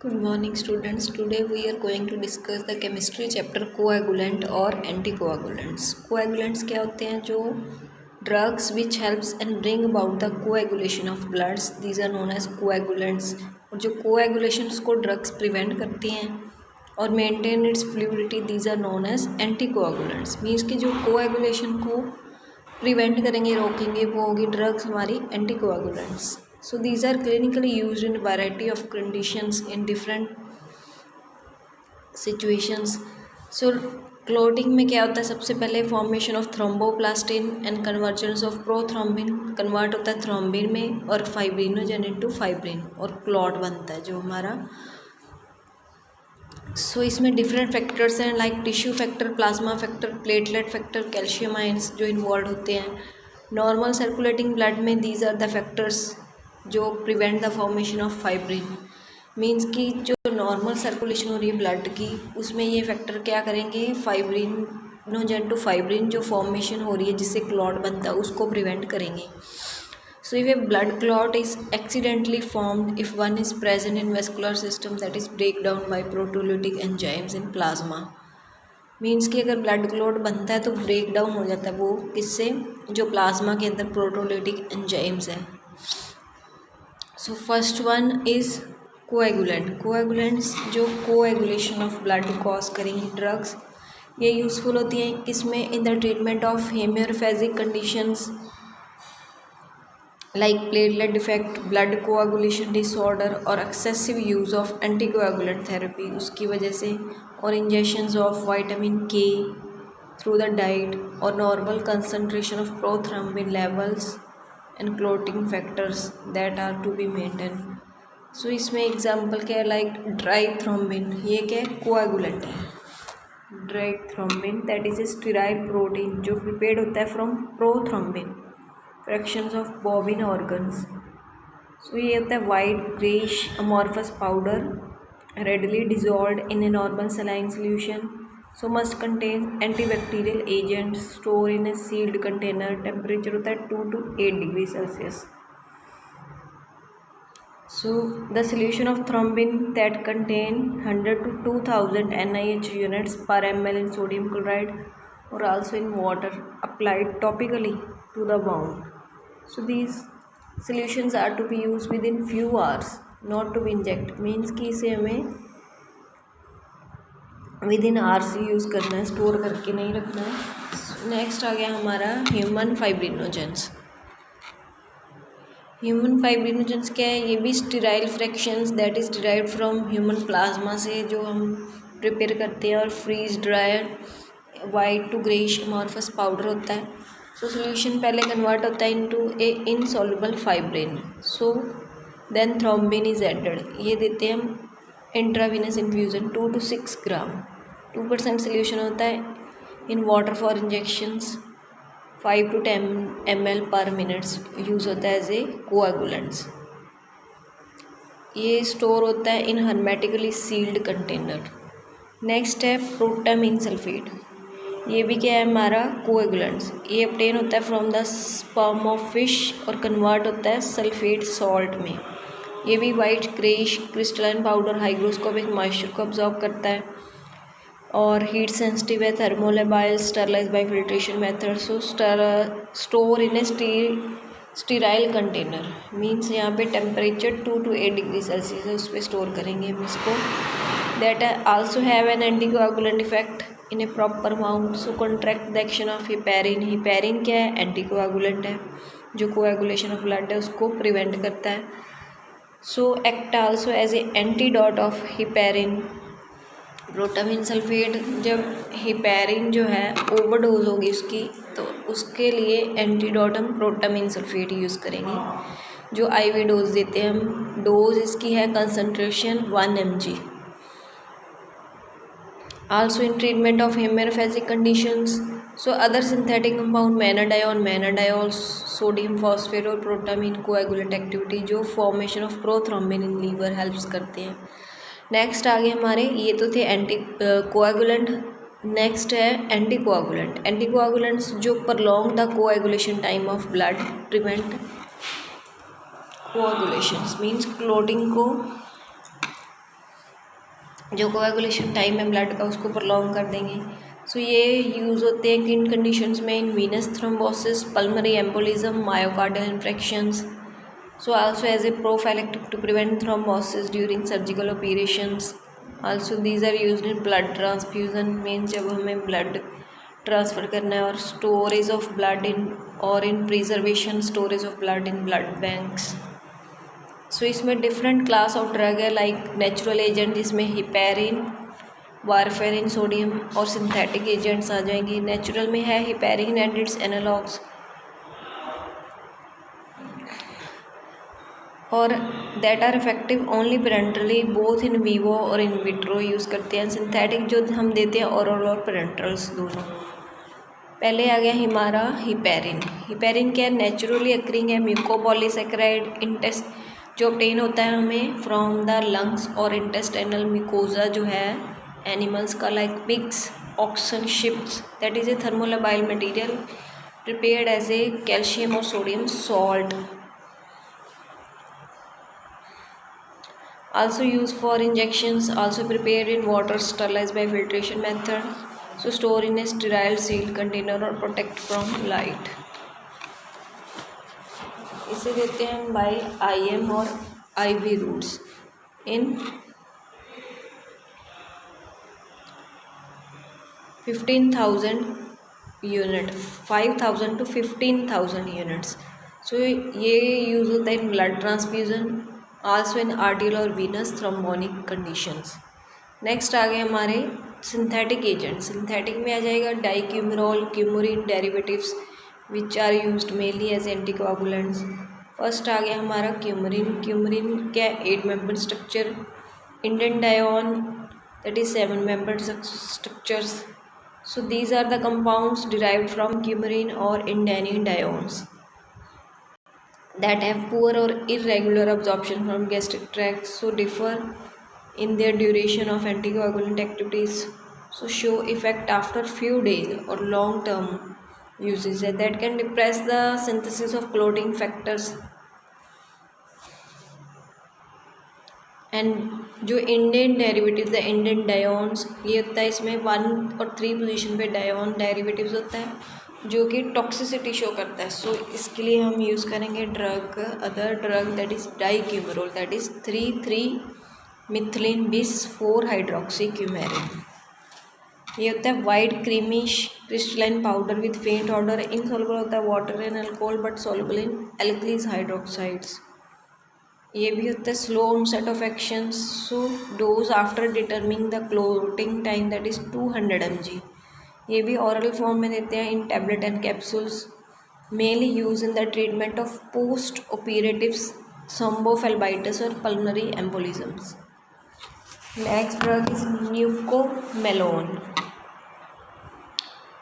Good morning students. Today we are going to discuss the chemistry chapter coagulant और anticoagulants. Coagulants क्या होते हैं? जो drugs which helps and bring about the coagulation of bloods, these are known as coagulants. और जो coagulations को drugs prevent करती हैं और maintain its fluidity, these are known as anticoagulants. Means कि जो coagulation को prevent करेंगे, रोकेंगे, वो होगी drugs हमारी anticoagulants. So these are clinically used in a variety of conditions in different situations. So clotting में क्या होता है? सबसे पहले formation of thromboplastin and convergence of prothrombin, convert होता है थ्रोम्बिन में और फाइब्रिनोजन इनटू फाइब्रिन और क्लॉट बनता है जो हमारा। सो इसमें डिफरेंट फैक्टर्स हैं like tissue factor, plasma factor, platelet factor, calcium ions जो इन्वॉल्व होते हैं। नॉर्मल सर्कुलेटिंग ब्लड में दीज आर द फैक्टर्स जो prevent the formation of fibrin. Means कि जो नॉर्मल सर्कुलेशन हो रही है ब्लड की, उसमें ये फैक्टर क्या करेंगे? फाइब्रिनोजन टू फाइब्रिन जो फॉर्मेशन हो रही है जिससे क्लॉट बनता है उसको प्रिवेंट करेंगे। So if a blood clot is accidentally formed, if one is present in vascular system, that is breakdown by proteolytic enzymes in plasma. Means कि अगर ब्लड क्लॉट बनता है तो ब्रेक डाउन हो जाता है वो किससे? जो प्लाज्मा के अंदर प्रोटोलिटिक एंजाइम्स हैं। So first one is coagulant. Coagulants जो कोएगुलेशन ऑफ ब्लड कॉज करेंगी ड्रग्स, ये यूज़फुल होती हैं किसमें? In the treatment of haemorrhagic conditions like platelet defect, blood coagulation disorder और excessive use of anticoagulant therapy उसकी वजह से, और injections of vitamin K through the diet और normal concentration of prothrombin levels and clotting factors that are to be maintained. So इसमें example क्या है? Like dry thrombin, ये क्या है? कोएगुलेंट है। Dry thrombin that is a sterile protein जो prepared होता है from prothrombin fractions of bovine organs. So ये होता है white greyish amorphous powder readily dissolved in a normal saline solution. So must contain antibacterial agent, store in a sealed container, temperature होता है 2 to 8 degree Celsius. So the solution of thrombin that contain 100 to 2000 NIH units per ml in sodium chloride or also in water applied topically to the wound. So these solutions are to be used within few hours, not to be inject. Means कि इसे हमें within hours ही use करना है, store करके नहीं रखना है। Next आ गया हमारा ह्यूमन फाइब्रिनोजेंस। ह्यूमन फाइब्रिनोजेंस क्या है? ये भी sterile fractions that is derived from human plasma से जो हम प्रिपेयर करते हैं और freeze dryer white to greyish amorphous powder होता है। सो सोल्यूशन पहले कन्वर्ट होता है into a insoluble fibrin. So then thrombin is added, ये देते हैं हम intravenous infusion 2 to 6 gram. 2% solution होता है in water for injections. 5 to 10 ml पर मिनट्स यूज़ होता है एज ए कोएगुलेंट्स। ये स्टोर होता है in hermetically sealed container. Next है प्रोटामीन सल्फेट, ये भी क्या है? हमारा कोएगुलेंट्स। ये ऑब्टेन होता है from the sperm of fish और कन्वर्ट होता है सल्फेट सॉल्ट में। ये भी white greyish crystalline powder hygroscopic moisture को ऑब्जॉर्व करता है और हीट सेंसिटिव है, thermolabile, sterilise by filtration method. So store in a sterile container. Means यहाँ पे टेम्परेचर 2 to 8 डिग्री सेल्सियस है, उस पर स्टोर करेंगे हम इसको। That also have an anticoagulant effect in A proper amount. So contract the action of heparin. Heparin क्या है? एंटीकोएगुलेंट है जो कोएगुलेशन ऑफ ब्लड है उसको प्रिवेंट करता है। So act also as a antidote of heparin. Protamine sulphate, जब heparin जो है ओवरडोज होगी उसकी तो उसके लिए एंटीडोट हम प्रोटामीन सल्फेट यूज़ करेंगे जो आईवी डोज देते हैं हम। डोज इसकी है concentration 1 mg। Also in treatment of haemorrhagic conditions. So other synthetic compound menadiol, sodium phosphate और प्रोटामीन कोएगुलेंट एक्टिविटी जो formation of prothrombin in liver helps करते हैं। नेक्स्ट आगे हमारे ये तो थे एंटी कोएगुलेंट। नेक्स्ट है एंटीकोएगुलेंट। एंटीकोएगुलेंट्स जो prolong the coagulation time of blood, prevent coagulations means clotting को जो कोएगुलेशन टाइम है ब्लड का उसको प्रोलॉन्ग कर देंगे। सो ये यूज़ होते हैं किन कंडीशंस में, in venous thrombosis, pulmonary embolism, myocardial infections. So also as a prophylactic to prevent thrombosis during surgical operations. Also these are used in blood transfusion, means जब हमें blood ट्रांसफ़र करना है, और स्टोरेज ऑफ ब्लड इन और इन preservation storage of blood in blood banks. सो इसमें different class of drug है, like natural agent जिसमें heparin, warfarin, sodium, और सिंथेटिक एजेंट्स आ जाएंगे। नेचुरल में है हिपेरिन एंड इट्स एनालॉग्स, और that are effective only parenterally both in vivo और in vitro use करते हैं। सिंथेटिक जो हम देते हैं ओरल और पेरेंट्रल्स दोनों। पहले आ गया हमारा हिपेरिन। हिपेरिन क्या है, नेचुरली अक्रिंग है म्यूकोपॉलीसेकेराइड इंटेस्ट जो ऑब्टेन होता है हमें फ्रॉम द लंग्स और इंटेस्टाइनल म्यूकोजा जो है एनिमल्स का, like pigs, oxen, ships. That is a थर्मोलाबाइल material prepared as a calcium और sodium salt. Also used for injections, also prepared in water, sterilized by filtration method, so store in a sterile sealed container or protect from light। इसे देते हैं हम bye IM और IV roots in 15,000 unit, 5,000 to 15,000 units. सो ये use होता है in blood transfusion, also in आर्टियल और Venus थ्रोम्बोनिक conditions. Next आ गए हमारे सिंथेटिक एजेंट। सिंथेटिक में आ जाएगा डाइक्यूमेरॉल, क्यूमोरिन derivatives which are used mainly as anticoagulants. First आ गया हमारा क्यूमोरिन। क्यूमोरिन क्या, 8 member structure, इंडेंडायोन that is 7 member structures. So these are the compounds derived from क्यूमोरिन और इंडेनिडायोन्स that have poor or irregular absorption from gastric tract, so differ in their duration of anticoagulant activities, so show effect after few days or long term uses that can depress the synthesis of clotting factors। And जो Indane derivatives है, इंडेन डायोन्स, ये होता है इसमें 1 और 3 position पे डायोन derivatives होता है जो कि टॉक्सिसिटी शो करता है। सो इसके लिए हम यूज़ करेंगे drug, other drug that is dicoumarol, that is 3,3 methylene bis 4 hydroxy coumarin. ये होता है white creamish crystalline powder with faint odour, insoluble होता है water in alcohol but soluble in alkalis hydroxides. ये भी होता है slow onset of action, so dose after determining the clotting time that is 200 mg। ये भी ऑरल फॉर्म में देते हैं in tablet and capsules, mainly use in the treatment of post operative thrombophlebitis और पल्मोनरी एम्बोलिज्म्स। Next drug is न्यूकोमेलोन।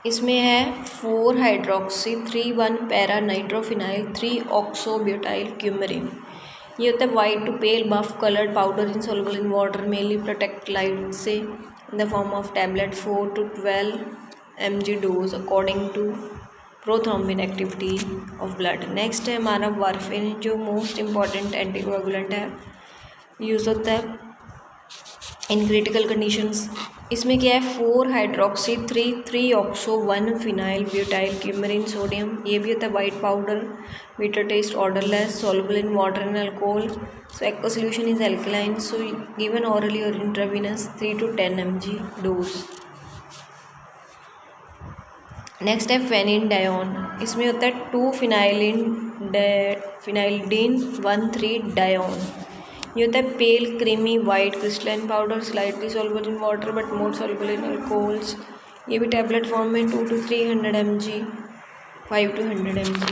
इसमें है 4 hydroxy 3,1 para nitrophenyl 3 ऑक्सोब्यूटाइल क्यूमेरिन। ये होता है white to pail buff coloured powder in soluble in water, mainly protect light से in the form of tablet 4 to 12 mg dose according to prothrombin activity of blood. Next है हमारा warfarin, जो most important anticoagulant है, use होता है in critical conditions. इसमें क्या है 4 hydroxy 3 oxo 1 phenyl butyl क्यूमेरिन sodium. ये भी होता है white powder, bitter taste, odorless, soluble in water and alcohol, so aqueous solution is alkaline, so given orally or intravenous 3 to 10 mg dose। Next है फेनिडायोन। इसमें होता है 2 फिनाइलिडीन 1,3 डायोन। ये होता है पेल creamy white crystalline powder, slightly soluble in water but more soluble in alcohols. ये भी tablet form में 2 to 300 mg, 5 to 100 mg।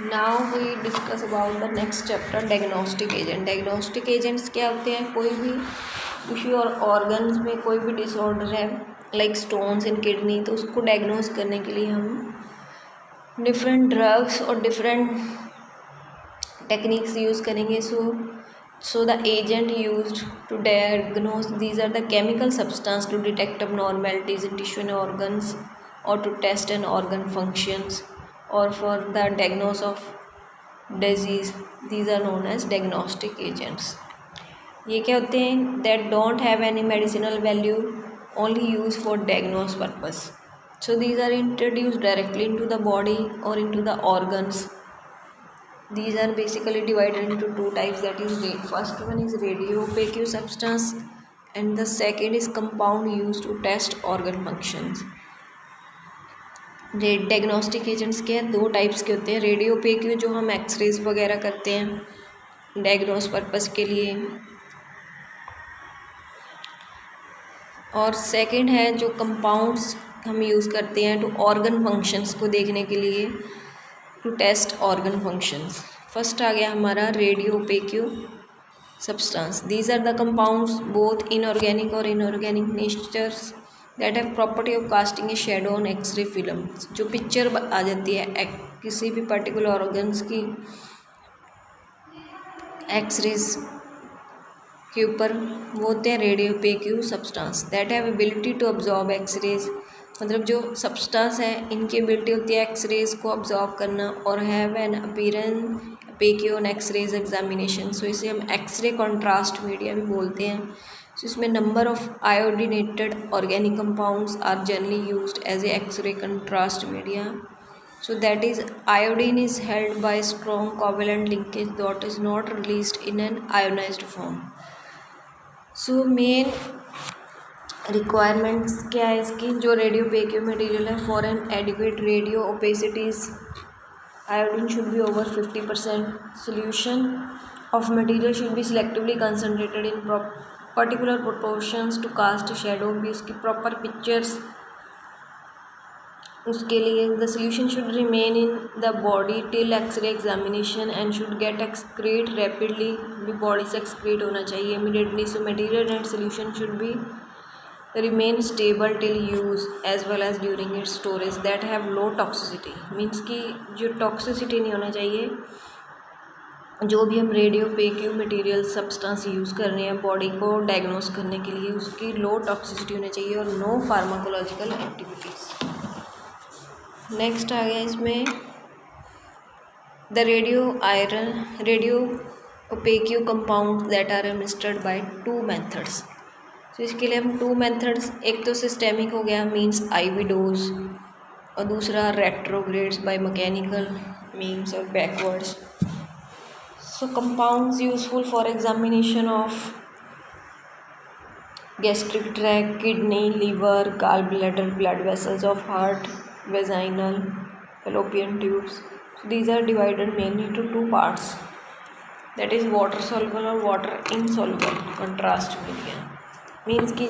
Now we discuss about the next chapter, diagnostic agent. Diagnostic agents क्या होते हैं, कोई भी टिश्यू और organs में कोई भी डिसऑर्डर है लाइक स्टोन्स इन किडनी, तो उसको डायग्नोज करने के लिए हम डिफरेंट ड्रग्स और डिफरेंट टेक्निक्स यूज़ करेंगे। So the agent used to diagnose, these are the chemical substance to detect abnormalities in tissue and organs or to test an organ functions or for the diagnosis of disease, these are known as diagnostic agents। ये क्या होते हैं? That don't have any medicinal value, only use for diagnose purpose. So these are introduced directly into the body or into the organs. These are basically divided into two types, that is first one is radiopaque substance and the second is compound used to test organ functions. Diagnostic agents के दो types के होते हैं. Radiopaque जो हम X-rays वगैरह करते हैं डायग्नोस पर्पस के लिए, और सेकंड है जो कंपाउंड्स हम यूज़ करते हैं टू ऑर्गन फंक्शंस को देखने के लिए, to test organ functions. First आ गया हमारा radiopaque substance. These are the compounds both inorganic और inorganic natures that have property of casting a shadow on x ray film. जो पिक्चर आ जाती है किसी भी पर्टिकुलर ऑर्गन्स की एक्सरेज के ऊपर, वो होते हैं radiopaque substance. That have ability to absorb x rays, मतलब जो सब्सटेंस है इनकी एबिलिटी होती है एक्सरेज को अब्जॉर्ब करना, और have an appearance pack on X-rays examination. सो इसे हम एक्सरे कॉन्ट्रास्ट मीडिया भी बोलते हैं. सो इसमें number of iodinated organic compounds are generally used as a x ray contrast media. So that is iodine is held by strong covalent linkage that is not released in an ionized form. So main requirements क्या है इसकी? जो radiopaque material है, for an adequate radio opacities iodine should be over 50%. Solution of material should be selectively concentrated in particular proportions to cast a shadow. भी उसकी proper pictures उसके लिए. The solution should remain in the body till x ray examination and should get excrete rapidly, भी body से excrete होना चाहिए immediately. So material and solution should be remain stable till use as well as during its storage. That have low toxicity, means कि जो toxicity नहीं होना चाहिए. जो भी हम रेडियोपेक मटेरियल सब्सटेंस यूज़ कर रहे हैं बॉडी को डायग्नोस करने के लिए, उसकी लो टॉक्सिसिटी होनी चाहिए और नो फार्माकोलॉजिकल एक्टिविटीज़. नेक्स्ट आ गया इसमें the radio opaque compound that are administered by two methods. तो इसके लिए हम टू मेथड्स, एक तो सिस्टेमिक हो गया मीन्स IV डोज, और दूसरा रेट्रोग्रेड्स बाय मैकेनिकल मीन्स और backwards. So compounds useful for examination of gastric tract, kidney, liver, gall bladder, blood vessels of heart, vaginal, fallopian tubes. So these are divided mainly into two parts, that is water soluble और water insoluble contrast media. Means कि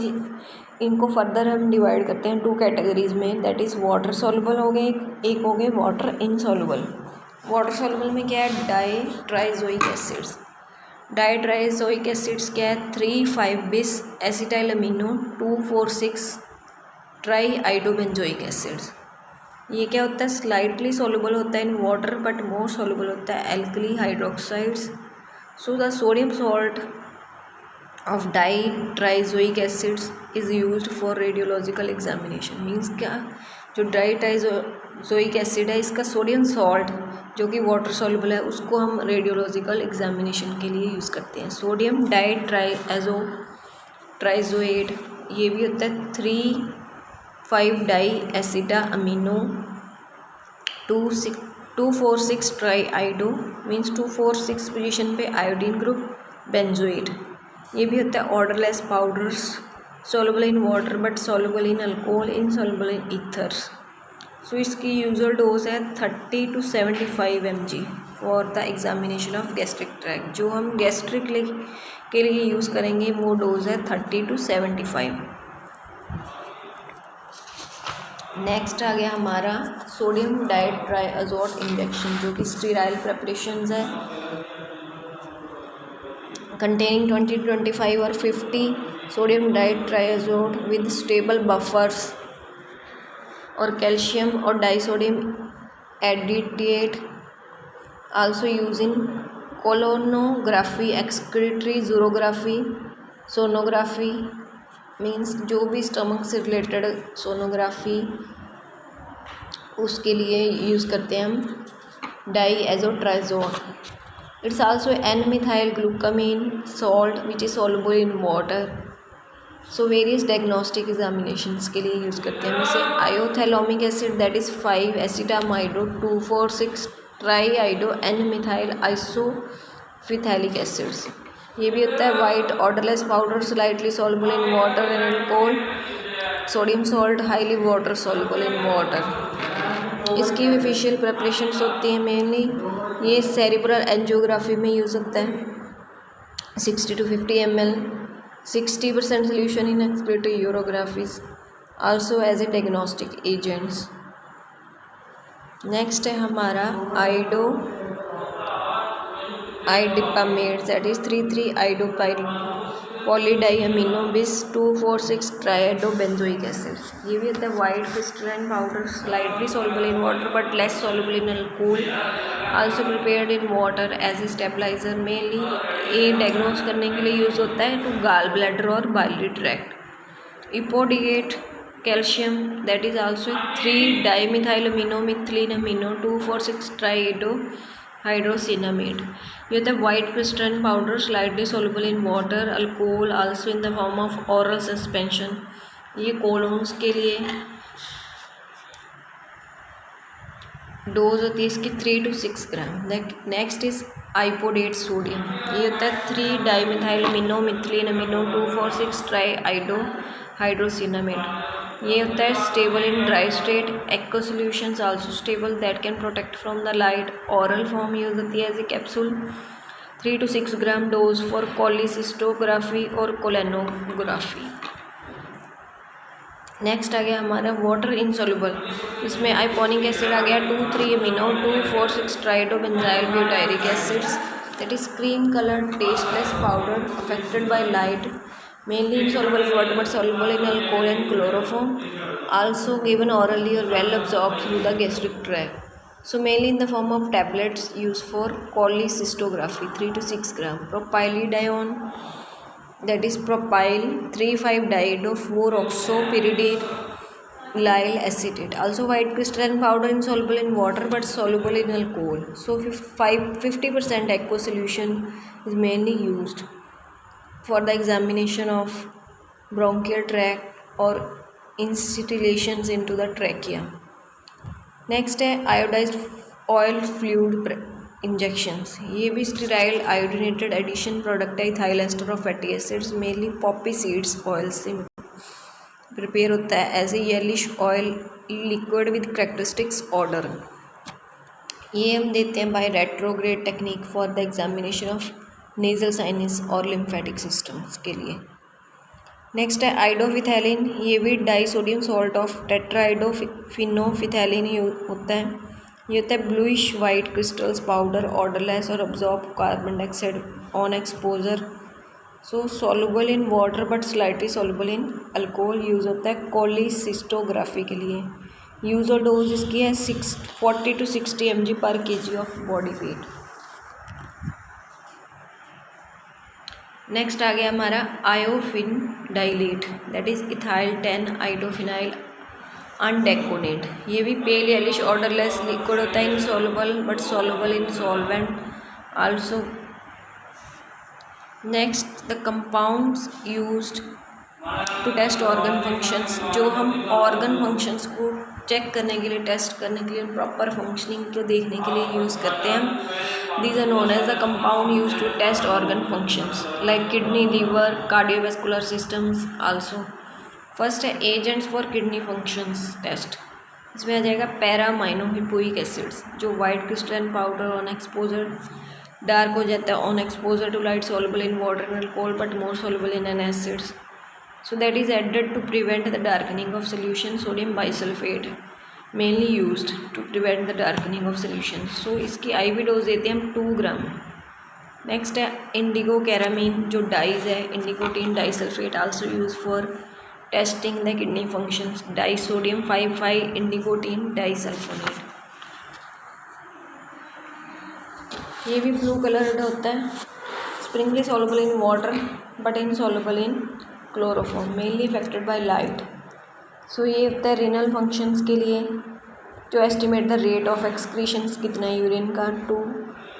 इनको further हम divide करते हैं two categories में, that is water soluble हो गए, एक हो गए वाटर इनसॉल्युबल. वाटर सॉल्युबल में क्या है? डाइट्राइजोइक एसिड्स. डाइट्राइजोइक एसिड्स क्या है? 3,5-bis acetyl amino 2,4,6 try आइडोबेंजोइक acids. ये क्या होता है? स्लाइटली सॉल्युबल होता है in water but more soluble होता है alkali hydroxides. So the sodium salt of डाइट्राइजोइक acids is used for radiological examination. Means क्या? जो डाइट्राइजोइक एसिड है इसका सोडियम सॉल्ट जो कि वाटर सॉल्युबल है उसको हम रेडियोलॉजिकल एग्जामिनेशन के लिए यूज़ करते हैं. सोडियम ट्राइजोएट ये भी होता है 3,5-डाई एसिडा अमीनो 2,4,6 ट्राई आइडो मीन्स 2,4,6 पोजीशन पे आयोडीन ग्रुप बेंजोएट. ये भी होता है odourless powders soluble in water but soluble in alcohol, insoluble in ethers. सो इसकी यूजुअल डोज है 30 to 75 mg for the examination of gastric tract. जो हम गैस्ट्रिक के लिए यूज़ करेंगे वो डोज है 30 to 75. नेक्स्ट आ गया हमारा सोडियम डाइट्राइअज़ोट इंजेक्शन, जो कि स्टीराइल प्रेपरेशंस है कंटेनिंग 20 to 25 और 50 सोडियम डाइट्राइअज़ोट विद स्टेबल बफर्स और कैल्शियम और disodium एडिटेट. Also use in कोलोनोग्राफी, excretory ज़ूरोग्राफी, sonography means जो भी स्टमक से रिलेटेड सोनोग्राफी उसके लिए यूज़ करते हैं हम डाइएज़ोट्राइज़ोट. It's also an methyl ग्लूकामीन salt which is soluble in water. So various diagnostic examinations के लिए यूज़ करते हैं। जैसे आयोथैलोमिक acid that is 5 एसिटामाइडो 2,4,6 try आइडो N methyl आइसोफिथैलिक acids. ये भी होता है white odourless powder slightly soluble in water and alcohol. Sodium salt highly water soluble in water. इसकी ऑफिशियल प्रिपरेशंस होती हैं मेनली, ये सेरिब्रल एंजियोग्राफी में यूज़ होता है। 60 to 50 ml 60% solution in expiratory urographies, also as a diagnostic agents। Next है हमारा आइडिपामेट that is 3,3 आइडोपाइल पॉलीडाइअमीनो बिस 2,4,6 ट्राइएडोबेंजोइक एसिड। ये भी होता है white crystalline powder slightly soluble in water but less soluble in alcohol, also prepared in water as a stabiliser. Mainly ये diagnose करने के लिए यूज़ होता है टू गाल ब्लैडर और biliary tract. इपोडिएट calcium that is also 3 डाइमिथाइलअमीनो methylene amino 2,4,6 ट्राइएडो हाइड्रोसिनामेड। ये होता है white crystalline powder slightly soluble in water alcohol, also in the form of ऑरल suspension. ये कोलोन्स के लिए डोज होती है इसकी 3 to 6 gram. Next is आइपोडेट sodium. ये होता है 3 डाइमिथाइलअमीनो मिथिलीन अमीनो 2,4,6 ट्राई आइडो हाइड्रोसिनामेड। ये होता है stable in dry state. Aqua solutions also stable that can protect from the light. ऑरल form use होती है as a capsule. 3 to 6 gram dose for कोलिसिस्टोग्राफी और कोलेनोग्राफी। Next आ गया हमारा वाटर इनसॉल्युबल। इसमें आइपोनिक एसिड आ गया 2,3 amino 2,4,6 ट्राइडोबेंजाइल butyric acids that is cream coloured tasteless powder affected by light, mainly insoluble in water but soluble in alcohol and chloroform, also given orally or well absorbed through the gastric tract. So mainly in the form of tablets used for cholecystography 3 to 6 gram. Propylidine that is propyl 3,5-4-oxopyridyl acetate, also white crystalline powder insoluble in water but soluble in alcohol. So 50% aqueous solution is mainly used for the examination of bronchial tract or instillations into the trachea. Next है iodised oil fluid injections. ये भी sterile iodinated addition product है ethyl ester of fatty acids, mainly Poppy seeds oil से prepare होता है as a येलिश oil liquid with characteristics order. ये हम देते हैं bye retrograde technique for the examination of nasal sinus और लिम्फेटिक सिस्टम्स के लिए। नेक्स्ट है आइडोफिथैलिन। ये भी डाई सोडियम सॉल्ट ऑफ टेट्राआइडोफिनोफिथैलिन होता है। ये होता है bluish white crystals powder odourless और absorb carbon dioxide on exposure. So soluble in water but slightly soluble in alcohol. Use होता है कोलिसिस्टोग्राफी के लिए। यूज़ और डोज इसकी है 40 to 60 mg पर kg of body weight. Next आ गया हमारा आयोफिन डाइलेट दैट इज इथाइल 10 आइडोफिनाइल अनडेकोनेट। ये भी पेल येलिश ऑर्डरलेस लिक्विड होता है, insoluble but soluble in solvent also. Next the compounds used to test organ functions. जो हम ऑर्गन फंक्शंस को चेक करने के लिए, टेस्ट करने के लिए, प्रॉपर फंक्शनिंग को देखने के लिए यूज़ करते हैं। These are known as the compound used to test organ functions like kidney, liver, cardiovascular systems also. First है agents for kidney functions test. इसमें आ जाएगा पैरामाइनोहिपोइक एसिड्स जो white crystalline powder on exposure dark हो जाता है on exposure to light, soluble in water and alcohol but more soluble in an acids. So that is added to prevent the darkening of solution. Sodium bisulfate mainly used to prevent the darkening of solution. So इसकी IV dose देते हैं हम 2 ग्राम। Next है Indigo कैरामीन जो dies है, इंडिकोटीन disulphate also use for testing the kidney functions. Die sodium 5,5 इंडिकोटीन डाइसल्फोनेट। ये भी blue coloured होता है, Sprüngli soluble in water but insoluble in chloroform, mainly affected by light. सो ये होता है रिनल फंक्शंस के लिए, to estimate the rate of एक्सक्रीशंस कितना है यूरिन का, to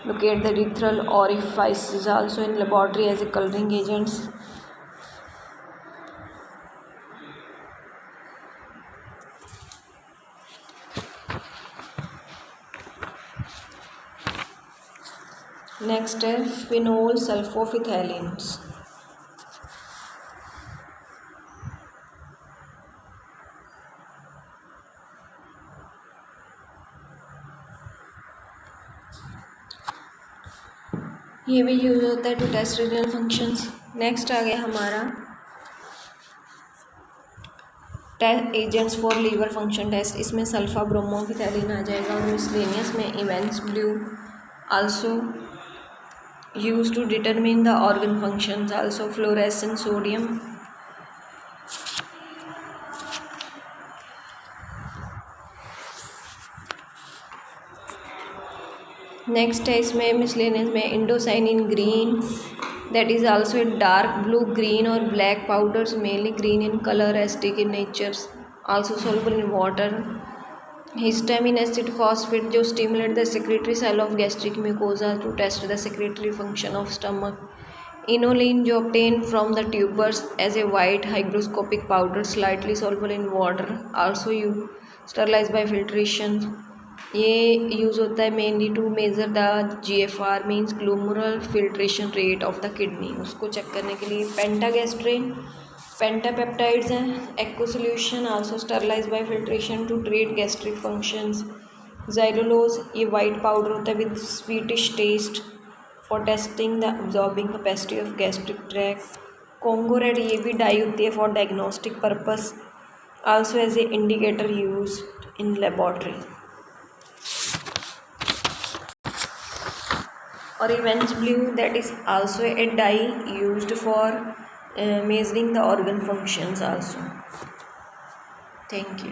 locate the urethral orifices also in laboratory as a coloring agents. Next है phenol sulfophthaleins. ये भी यूज होता है to test renal functions. Next आ गया हमारा agents for liver function test. इसमें सल्फा ब्रोमोफिथैलिन आ जाएगा और मिसलेनियस में Evans blue also use to determine the organ functions. Also fluorescent sodium. Next है इसमें मिसलेनियस में इंडोसाइनिन green, that is also a dark blue, green or black powders, mainly green in color, acidic in nature, also soluble in water. Histamine acid phosphate जो stimulate the secretory cell of gastric mucosa to test the secretory function of stomach. Inulin जो obtained from the tubers as a white hygroscopic powder slightly soluble in water, also you sterilized by filtration. ये use होता है mainly to measure the GFR means glomerular filtration rate of the kidney. उसको check करने के लिए पेंटागैस्ट्रिन पेंटापेप्टाइड्स हैं. एक्को solution also sterilise by filtration to treat gastric functions. ज़ाइलोलोज ये white powder होता है with sweetish test for testing the absorbing capacity of gastric tract. Congo red ये भी डाई होती है for diagnostic purpose, also as A indicator use in laboratory. Or Evans blue, that is also a dye used for measuring the organ functions also. Thank you.